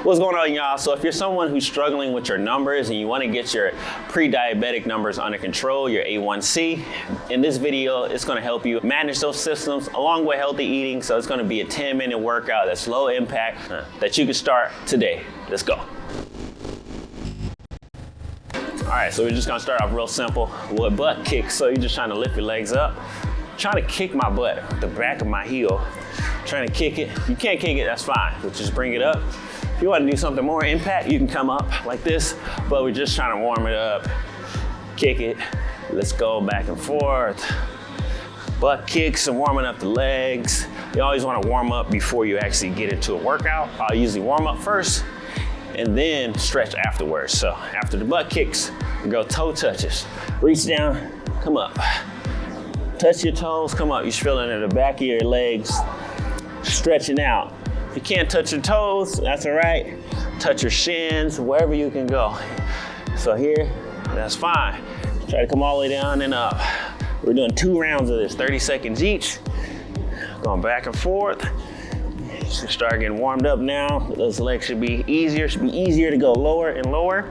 What's going on, y'all? So if you're someone who's struggling with your numbers and you want to get your pre-diabetic numbers under control, your A1C, in this video, it's going to help you manage those systems along with healthy eating. So it's going to be a 10-minute workout that's low impact that you can start today. Let's go. All right, so we're just gonna start off real simple with butt kicks. So you're just trying to lift your legs up. Trying to kick my butt with the back of my heel. Trying to kick it. If you can't kick it, that's fine, but just bring it up. If you want to do something more impact, you can come up like this, but we're just trying to warm it up. Kick it. Let's go back and forth. Butt kicks and warming up the legs. You always want to warm up before you actually get into a workout. I'll usually warm up first and then stretch afterwards. So after the butt kicks, we go toe touches. Reach down, come up. Touch your toes, come up. You're feeling it in the back of your legs, stretching out. If you can't touch your toes, that's all right. Touch your shins, wherever you can go. So here, that's fine. Try to come all the way down and up. We're doing 2 rounds of this, 30 seconds each. Going back and forth. Should start getting warmed up now. Those legs should be easier to go lower and lower.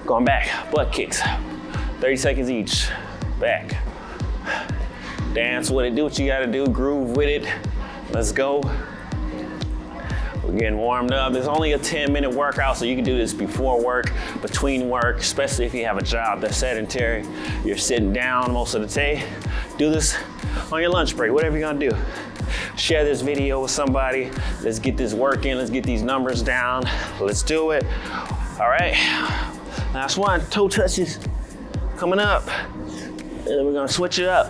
Going back, butt kicks. 30 seconds each, back. Dance with it, do what you gotta do, groove with it. Let's go. We're getting warmed up. It's only a 10-minute workout, so you can do this before work, between work, especially if you have a job that's sedentary. You're sitting down most of the day. Do this on your lunch break, whatever you're gonna do. Share this video with somebody. Let's get this work in. Let's get these numbers down. Let's do it. All right. Last one, toe touches coming up. And then we're gonna switch it up.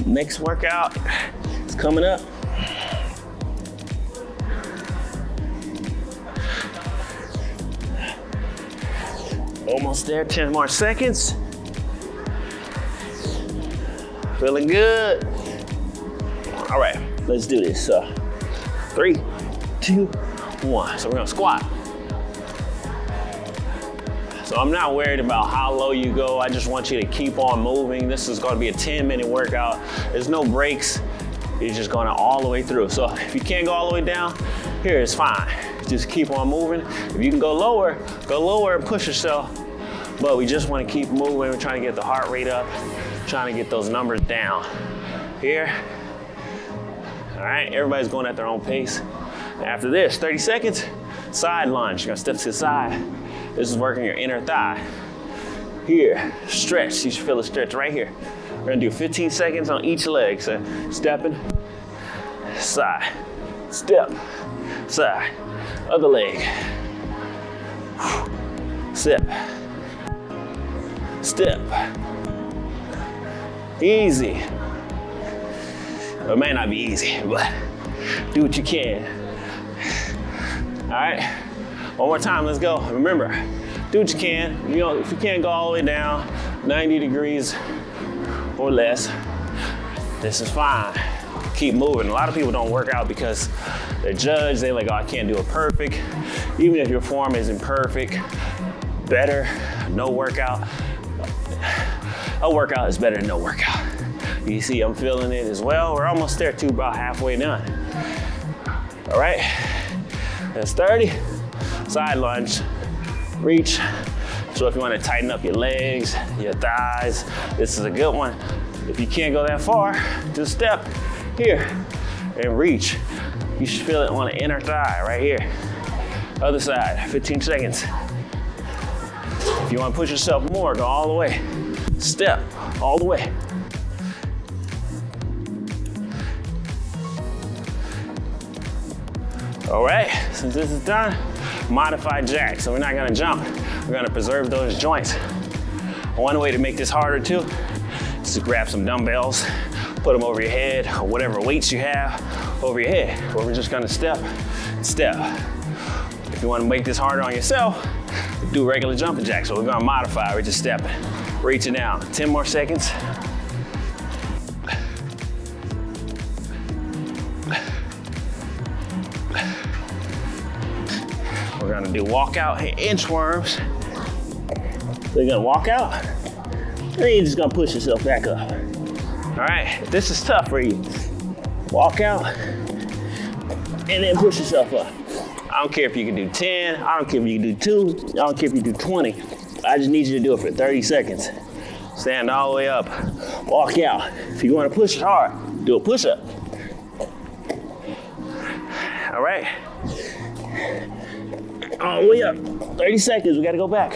Next workout is coming up. Almost there, 10 more seconds. Feeling good. All right, let's do this. 3, 2, 1. So we're gonna squat. So I'm not worried about how low you go. I just want you to keep on moving. This is gonna be a 10-minute workout. There's no breaks. You're just going all the way through. So if you can't go all the way down, here it's fine. Just keep on moving. If you can go lower and push yourself. But we just wanna keep moving. We're trying to get the heart rate up. Trying to get those numbers down. Here. All right, everybody's going at their own pace. After this, 30 seconds, side lunge. You're gonna step to the side. This is working your inner thigh. Here, stretch. You should feel a stretch right here. We're gonna do 15 seconds on each leg. So stepping, side, step, side, other leg. Step, step. Easy. It may not be easy, but do what you can. All right, one more time, let's go. Remember, do what you can. You know, if you can't go all the way down, 90 degrees or less, this is fine. Keep moving. A lot of people don't work out because they're judged. They're like, oh, I can't do it perfect. Even if your form isn't perfect, better, no workout. A workout is better than no workout. You see, I'm feeling it as well. We're almost there too, about halfway done. All right, that's 30. Side lunge, reach. So if you want to tighten up your legs, your thighs, this is a good one. If you can't go that far, just step here and reach. You should feel it on the inner thigh right here. Other side, 15 seconds. If you want to push yourself more, go all the way. Step all the way. All right, since this is done, Modifi Jack. So we're not gonna jump. We're gonna preserve those joints. One way to make this harder too is to grab some dumbbells, put them over your head, or whatever weights you have over your head. Or we're just gonna step, step. If you wanna make this harder on yourself, do regular jumping jacks. So we're gonna modify, we're just stepping. Reaching down, 10 more seconds. We're gonna do walkout inchworms. So you're gonna walk out, and then you're just gonna push yourself back up. All right, if this is tough for you, walk out, and then push yourself up. I don't care if you can do 10, I don't care if you can do 2, I don't care if you do 20. I just need you to do it for 30 seconds. Stand all the way up, walk out. If you want to push it hard, do a push-up. All right. All the way up, 30 seconds, we gotta go back.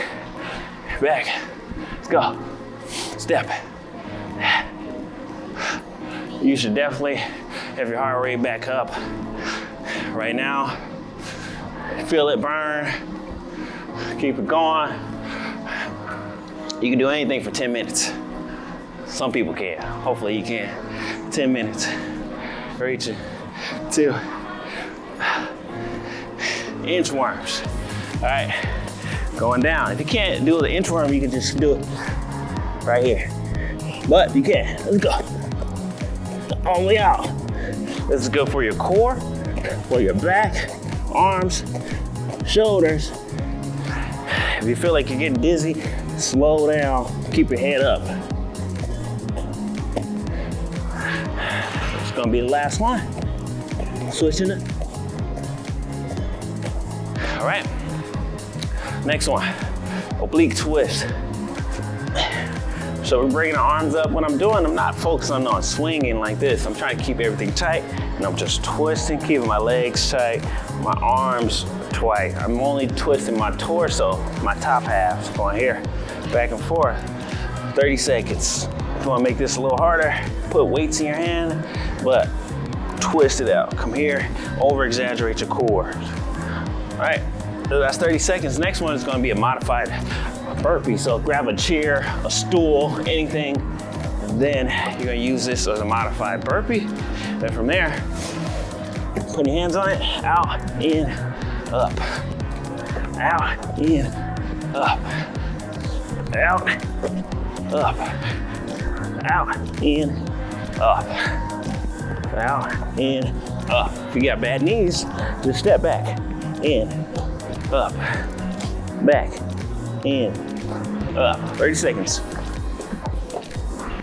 Back, let's go. Step. You should definitely have your heart rate back up. Right now, feel it burn. Keep it going. You can do anything for 10 minutes. Some people can. Hopefully you can. 10 minutes. Reaching. 2. Inchworms. All right. Going down. If you can't do the inchworm, you can just do it right here. But you can. Let's go. All the way out. This is good for your core, for your back, arms, shoulders. If you feel like you're getting dizzy, slow down, keep your head up. It's gonna be the last one. Switching it. All right, next one, oblique twist. So we're bringing the arms up. What I'm doing, I'm not focusing on swinging like this. I'm trying to keep everything tight, and I'm just twisting, keeping my legs tight, my arms tight. I'm only twisting my torso, my top half, going here, back and forth. 30 seconds. If you wanna make this a little harder, put weights in your hand, but twist it out. Come here, over-exaggerate your core. All right, so that's 30 seconds. Next one is gonna be a modified burpee. So grab a chair, a stool, anything, and then you're gonna use this as a modified burpee. Then from there, put your hands on it, out, in, up. Out, in, up. Out, up. Out, in, up. Out, in, up. If you got bad knees, just step back, in, up, back, in, up. 30 seconds.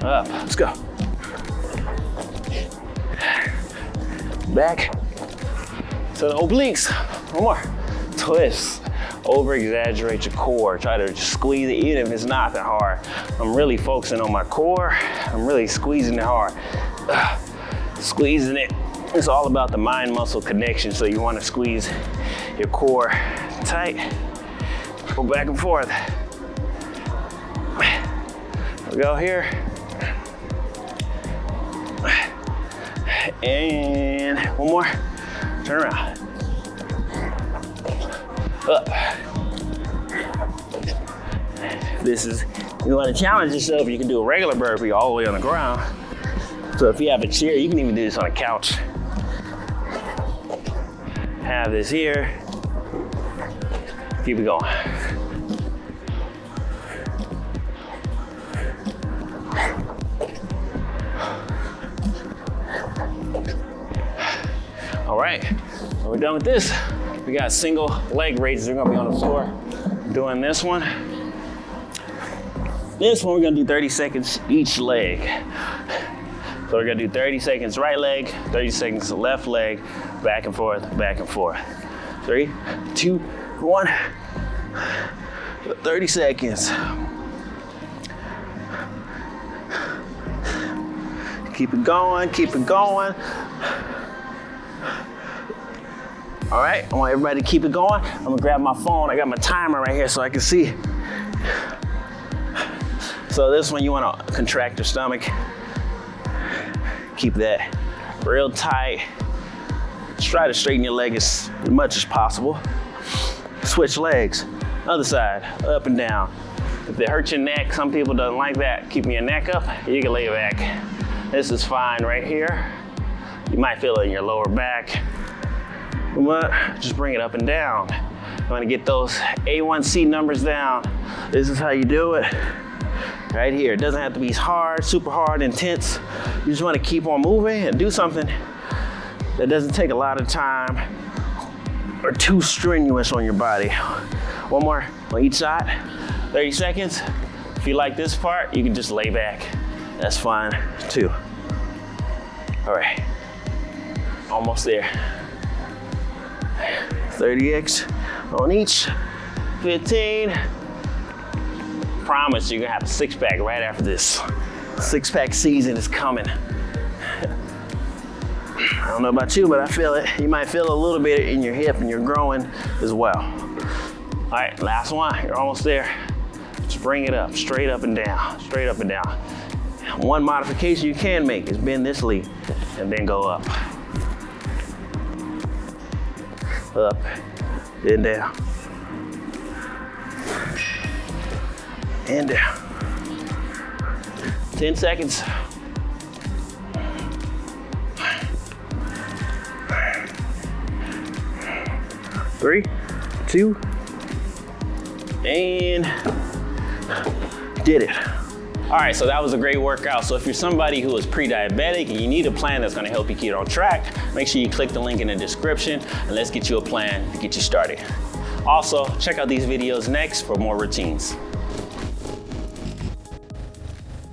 Up, let's go. Back to the obliques. One more. Twist. Over-exaggerate your core. Try to just squeeze it, even if it's not that hard. I'm really focusing on my core. I'm really squeezing it hard. Squeezing it. It's all about the mind-muscle connection, so you want to squeeze your core tight. Go back and forth. We go here. And one more. Turn around. Up. This is, you want to challenge yourself, you can do a regular burpee all the way on the ground. So if you have a chair, you can even do this on a couch. Have this here. Keep it going. All right, so we're done with this. We got single leg raises. We're gonna be on the floor doing this one. This one, we're gonna do 30 seconds each leg. So we're gonna do 30 seconds right leg, 30 seconds left leg, back and forth, back and forth. 3, 2, 1. 30 seconds. Keep it going, keep it going. All right, I want everybody to keep it going. I'm gonna grab my phone. I got my timer right here so I can see. So this one, you wanna contract your stomach. Keep that real tight. Just try to straighten your leg as much as possible. Switch legs, other side, up and down. If it hurts your neck, some people don't like that, keeping your neck up, you can lay it back. This is fine right here. You might feel it in your lower back, but just bring it up and down. You wanna get those A1C numbers down. This is how you do it. Right here, it doesn't have to be hard, super hard, intense. You just wanna keep on moving and do something that doesn't take a lot of time or too strenuous on your body. One more on each side, 30 seconds. If you like this part, you can just lay back. That's fine too. All right, almost there. 30x on each, 15. Promise you're gonna have a six-pack right after this. Six-pack season is coming. I don't know about you, but I feel it. You might feel a little bit in your hip and you're growing as well. All right, last one, you're almost there. Just bring it up, straight up and down, straight up and down. One modification you can make is bend this lead and then go up. Up, then down. And down. 10 seconds. 3, 2, and did it. All right, so that was a great workout. So if you're somebody who is pre-diabetic and you need a plan that's gonna help you get on track, make sure you click the link in the description and let's get you a plan to get you started. Also, check out these videos next for more routines.